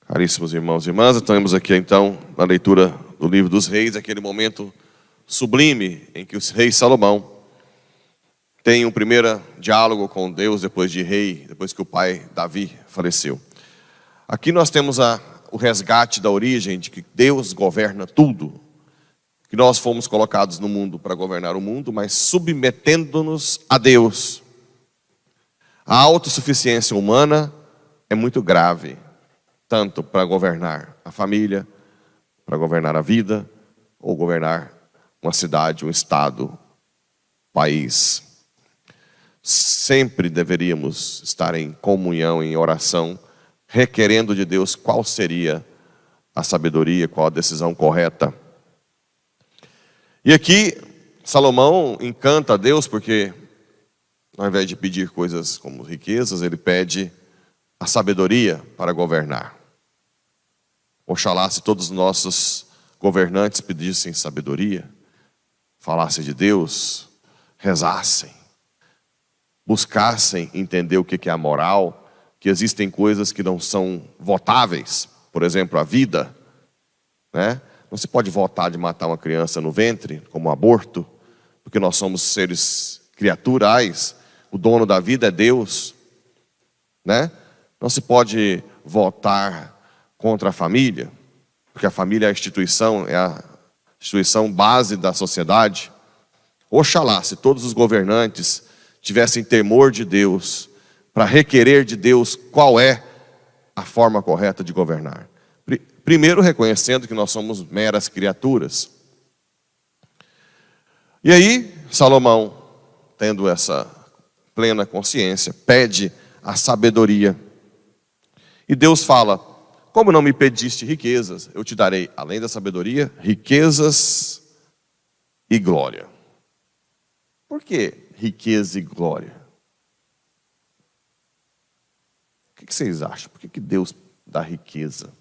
Caríssimos irmãos e irmãs, estamos aqui então na leitura do livro dos Reis, aquele momento sublime em que o rei Salomão tem um primeiro diálogo com Deus depois de rei, depois que o pai Davi faleceu. Aqui nós temos o resgate da origem de que Deus governa tudo, que nós fomos colocados no mundo para governar o mundo, mas submetendo-nos a Deus. A autossuficiência humana é muito grave, tanto para governar a família, para governar a vida, ou governar uma cidade, um estado, país. Sempre deveríamos estar em comunhão, em oração, requerendo de Deus qual seria a sabedoria, qual a decisão correta. E aqui, Salomão encanta a Deus porque, ao invés de pedir coisas como riquezas, ele pede a sabedoria para governar. Oxalá se todos os nossos governantes pedissem sabedoria, falassem de Deus, rezassem, buscassem entender o que é a moral, que existem coisas que não são votáveis, por exemplo, a vida, né? Não se pode votar de matar uma criança no ventre, como aborto, porque nós somos seres criaturais, o dono da vida é Deus, né? Não se pode votar contra a família, porque a família é a instituição base da sociedade. Oxalá, se todos os governantes tivessem temor de Deus, para requerer de Deus qual é a forma correta de governar. Primeiro, reconhecendo que nós somos meras criaturas. E aí, Salomão, tendo essa plena consciência, pede a sabedoria. E Deus fala: como não me pediste riquezas, eu te darei, além da sabedoria, riquezas e glória. Por que riqueza e glória? O que vocês acham? Por que Deus dá riqueza?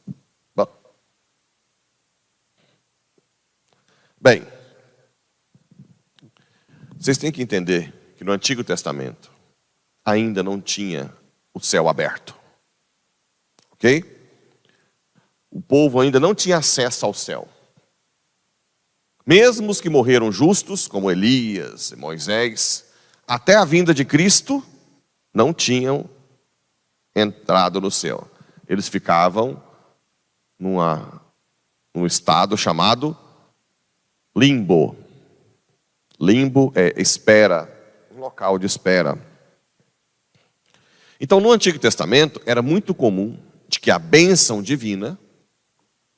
Bem, vocês têm que entender que no Antigo Testamento ainda não tinha o céu aberto. Ok? O povo ainda não tinha acesso ao céu. Mesmo os que morreram justos, como Elias e Moisés, até a vinda de Cristo, não tinham entrado no céu. Eles ficavam num estado chamado limbo. Limbo é espera, um local de espera. Então, no Antigo Testamento, era muito comum de que a bênção divina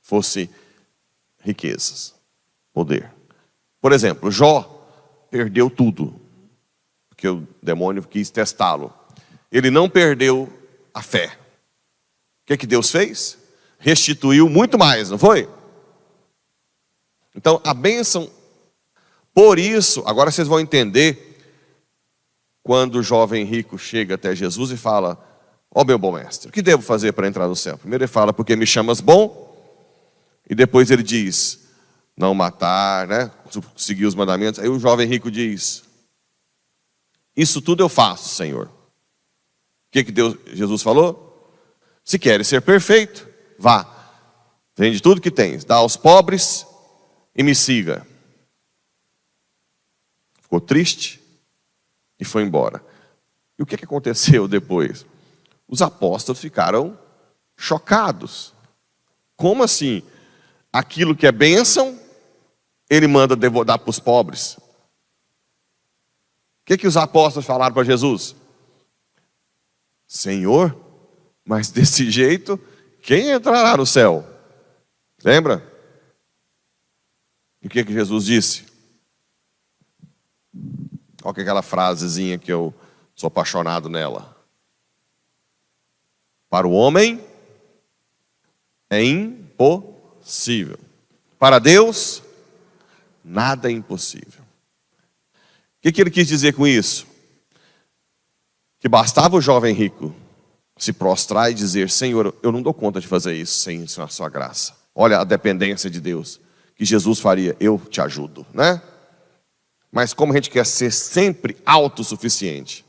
fosse riquezas, poder. Por exemplo, Jó perdeu tudo, porque o demônio quis testá-lo. Ele não perdeu a fé. O que Deus fez? Restituiu muito mais, não foi? Então, a bênção, por isso, agora vocês vão entender, quando o jovem rico chega até Jesus e fala: ó meu bom mestre, o que devo fazer para entrar no céu? Primeiro ele fala: porque me chamas bom? E depois ele diz: não matar, né? Seguir os mandamentos. Aí o jovem rico diz: isso tudo eu faço, Senhor. O que Jesus falou? Se queres ser perfeito, vá, vende tudo que tens, dá aos pobres e me siga. Ficou triste e foi embora. E o que aconteceu depois? Os apóstolos ficaram chocados. Como assim? Aquilo que é bênção, ele manda dar para os pobres. O que os apóstolos falaram para Jesus? Senhor, mas desse jeito, quem entrará no céu? Lembra? E o que Jesus disse? Qual que é aquela frasezinha que eu sou apaixonado nela? Para o homem é impossível. Para Deus, nada é impossível. O que ele quis dizer com isso? Que bastava o jovem rico se prostrar e dizer: Senhor, eu não dou conta de fazer isso sem a sua graça. Olha a dependência de Deus que Jesus faria? Eu te ajudo, né? Mas como a gente quer ser sempre autossuficiente,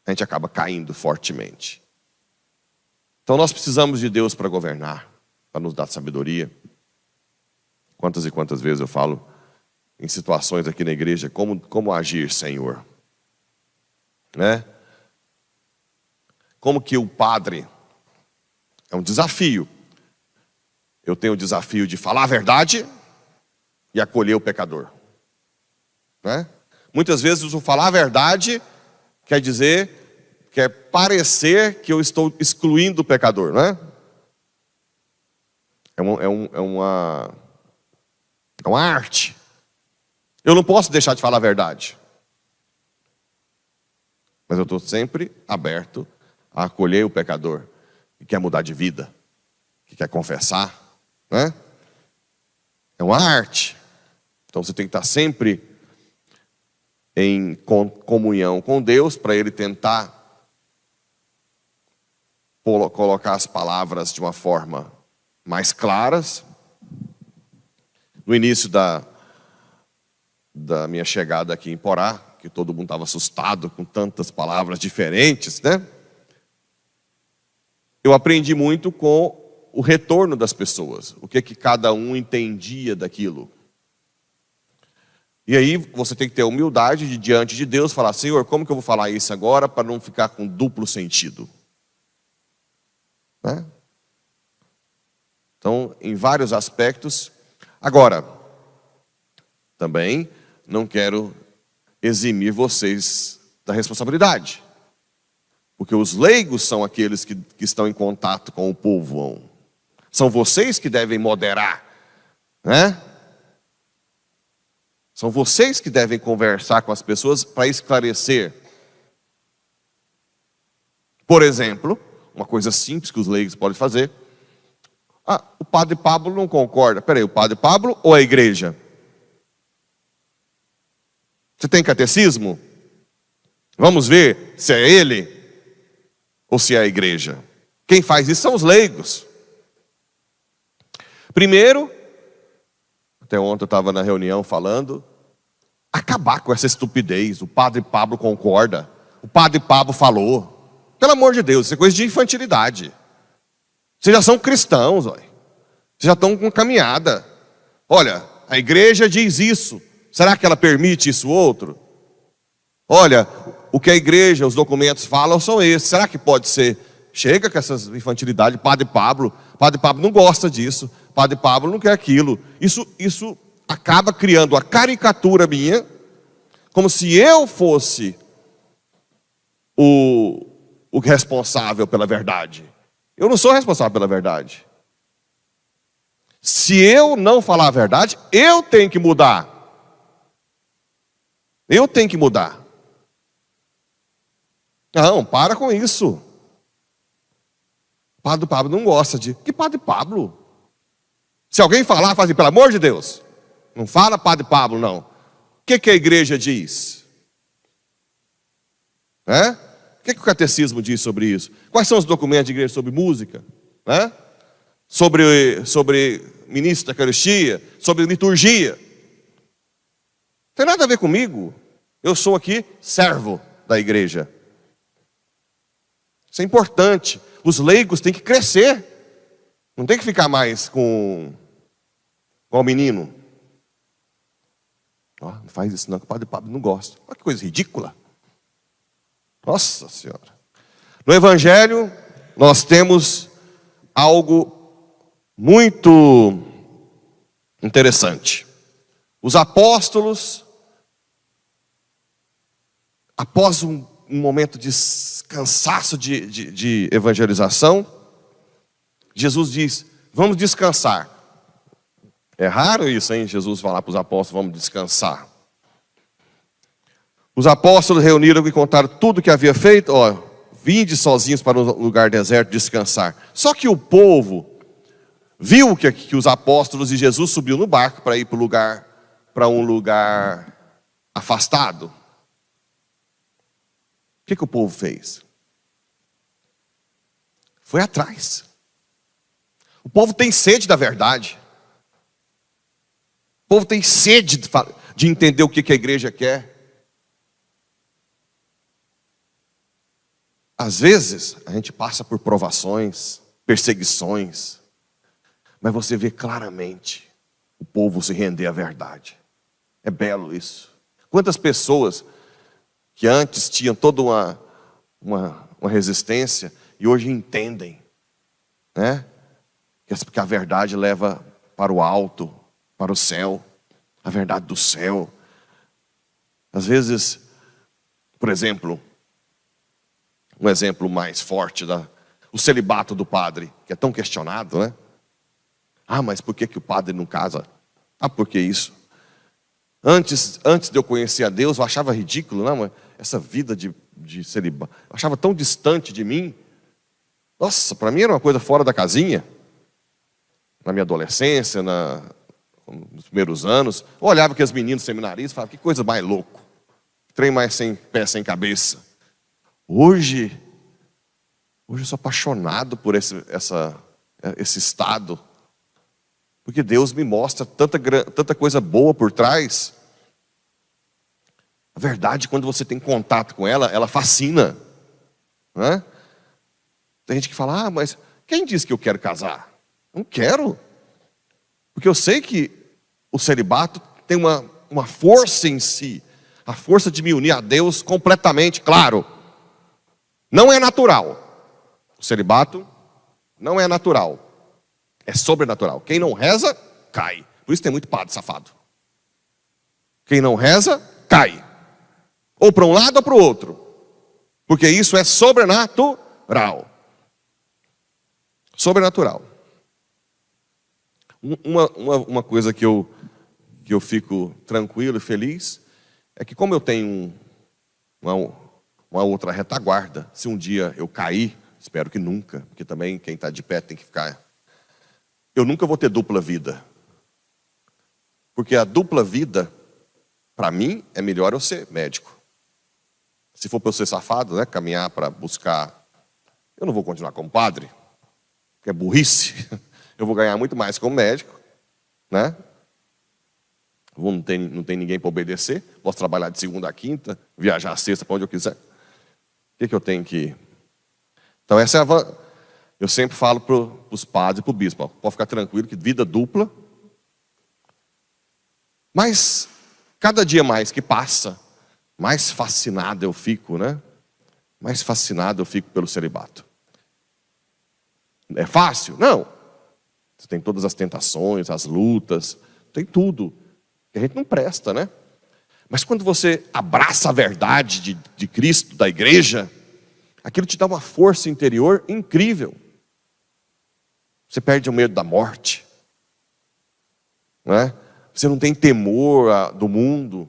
a gente acaba caindo fortemente. Então nós precisamos de Deus para governar, para nos dar sabedoria. Quantas e quantas vezes eu falo em situações aqui na igreja, como agir, Senhor? Né? Como que o padre, é um desafio. Eu tenho o desafio de falar a verdade e acolher o pecador. Né? Muitas vezes o falar a verdade quer dizer, quer parecer que eu estou excluindo o pecador, não é? É uma arte. Eu não posso deixar de falar a verdade. Mas eu estou sempre aberto a acolher o pecador que quer mudar de vida, que quer confessar, né? É uma arte. Então você tem que estar sempre em comunhão com Deus para Ele tentar colocar as palavras de uma forma mais claras. No início da minha chegada aqui em Porá, que todo mundo estava assustado com tantas palavras diferentes, né? Eu aprendi muito com o retorno das pessoas, o que cada um entendia daquilo. E aí você tem que ter a humildade de, diante de Deus, falar: Senhor, como que eu vou falar isso agora para não ficar com duplo sentido? Né? Então, em vários aspectos. Agora, também não quero eximir vocês da responsabilidade. Porque os leigos são aqueles que estão em contato com o povo. São vocês que devem moderar, né? São vocês que devem conversar com as pessoas para esclarecer. Por exemplo, uma coisa simples que os leigos podem fazer. O padre Pablo não concorda. Peraí, o padre Pablo ou a igreja? Você tem catecismo? Vamos ver se é ele ou se é a igreja. Quem faz isso são os leigos. Primeiro, até ontem eu estava na reunião falando, acabar com essa estupidez. O padre Pablo concorda. O padre Pablo falou. Pelo amor de Deus, isso é coisa de infantilidade. Vocês já são cristãos, olha. Vocês já estão com caminhada. Olha, a igreja diz isso. Será que ela permite isso outro? Olha, o que a igreja, os documentos falam são esses. Será que pode ser? Chega com essas infantilidades. Padre Pablo não gosta disso. Padre Pablo não quer aquilo. Isso acaba criando a caricatura minha, como se eu fosse o responsável pela verdade. Eu não sou responsável pela verdade. Se eu não falar a verdade, eu tenho que mudar. Eu tenho que mudar. Não, para com isso. Padre Pablo não gosta de... Que Padre Pablo? Se alguém falar, faz assim, pelo amor de Deus. Não fala Padre Pablo, não. O que a igreja diz? O que o catecismo diz sobre isso? Quais são os documentos de igreja sobre música? Sobre ministro da Eucaristia? Sobre liturgia? Não tem nada a ver comigo. Eu sou aqui servo da igreja. Isso é importante. Os leigos têm que crescer. Não tem que ficar mais com o menino. Não faz isso não, que o padre Pablo não gosta. Olha que coisa ridícula. Nossa Senhora. No Evangelho, nós temos algo muito interessante. Os apóstolos, após um momento de cansaço de evangelização, Jesus diz: vamos descansar. É raro isso, hein? Jesus falar para os apóstolos: vamos descansar. Os apóstolos reuniram e contaram tudo o que havia feito. Vinde sozinhos para um lugar deserto descansar. Só que o povo viu que os apóstolos e Jesus subiu no barco para ir para um lugar afastado. O que o povo fez? Foi atrás. O povo tem sede da verdade. O povo tem sede de entender o que a igreja quer. Às vezes, a gente passa por provações, perseguições, mas você vê claramente o povo se render à verdade. É belo isso. Quantas pessoas que antes tinham toda uma resistência e hoje entendem, né? Que a verdade leva para o alto, para o céu, a verdade do céu. Às vezes, por exemplo, um exemplo mais forte, o celibato do padre, que é tão questionado, né? Ah, mas por que o padre não casa? Ah, por que isso? Antes de eu conhecer a Deus, eu achava ridículo, não? Essa vida de celibato. Eu achava tão distante de mim. Nossa, para mim era uma coisa fora da casinha. Na minha adolescência, nos primeiros anos. Eu olhava aqueles meninos seminaristas e falava, que coisa mais louco. Trem mais sem pé, sem cabeça. Hoje eu sou apaixonado por esse estado. Porque Deus me mostra tanta coisa boa por trás. A verdade, quando você tem contato com ela, ela fascina. Né? Tem gente que fala, mas quem disse que eu quero casar? Não quero. Porque eu sei que o celibato tem uma força em si. A força de me unir a Deus completamente, claro. Não é natural. O celibato não é natural. É sobrenatural. Quem não reza, cai. Por isso tem muito padre safado. Quem não reza, cai. Ou para um lado ou para o outro. Porque isso é sobrenatural. Sobrenatural. Uma coisa que eu fico tranquilo e feliz é que como eu tenho uma outra retaguarda, se um dia eu cair, espero que nunca, porque também quem está de pé tem que ficar. Eu nunca vou ter dupla vida. Porque a dupla vida, para mim, é melhor eu ser médico. Se for para eu ser safado, né, caminhar para buscar, eu não vou continuar como padre, que é burrice. Eu vou ganhar muito mais como médico, né? Não tem ninguém para obedecer. Posso trabalhar de segunda a quinta, viajar a sexta para onde eu quiser. O que eu tenho que... Então essa é eu sempre falo para os padres e para o bispo, pode ficar tranquilo que vida dupla. Mas cada dia mais que passa, mais fascinado eu fico, né? Mais fascinado eu fico pelo celibato. É fácil? Não. Você tem todas as tentações, as lutas, tem tudo. Que a gente não presta, né? Mas quando você abraça a verdade de Cristo, da igreja, aquilo te dá uma força interior incrível. Você perde o medo da morte. Né? Você não tem temor do mundo.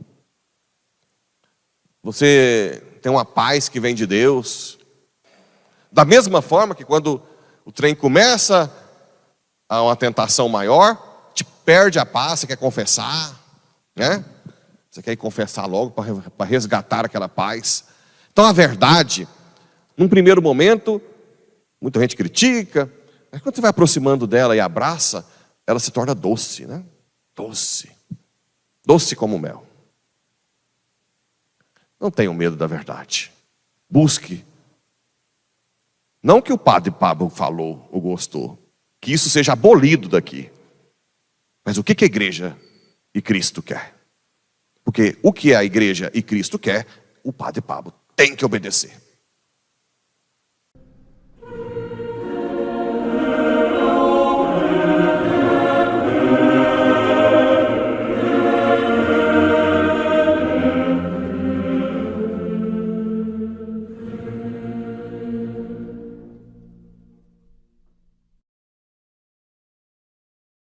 Você tem uma paz que vem de Deus. Da mesma forma que quando o trem começa a uma tentação maior, te perde a paz, você quer confessar, né? Você quer ir confessar logo para resgatar aquela paz. Então a verdade, num primeiro momento, muita gente critica, mas quando você vai aproximando dela e abraça, ela se torna doce, né? Doce. Doce como mel. Não tenham medo da verdade. Busque. Não que o padre Pablo falou ou gostou, que isso seja abolido daqui. Mas o que a igreja e Cristo quer? Porque o que a igreja e Cristo quer, o padre Pablo tem que obedecer.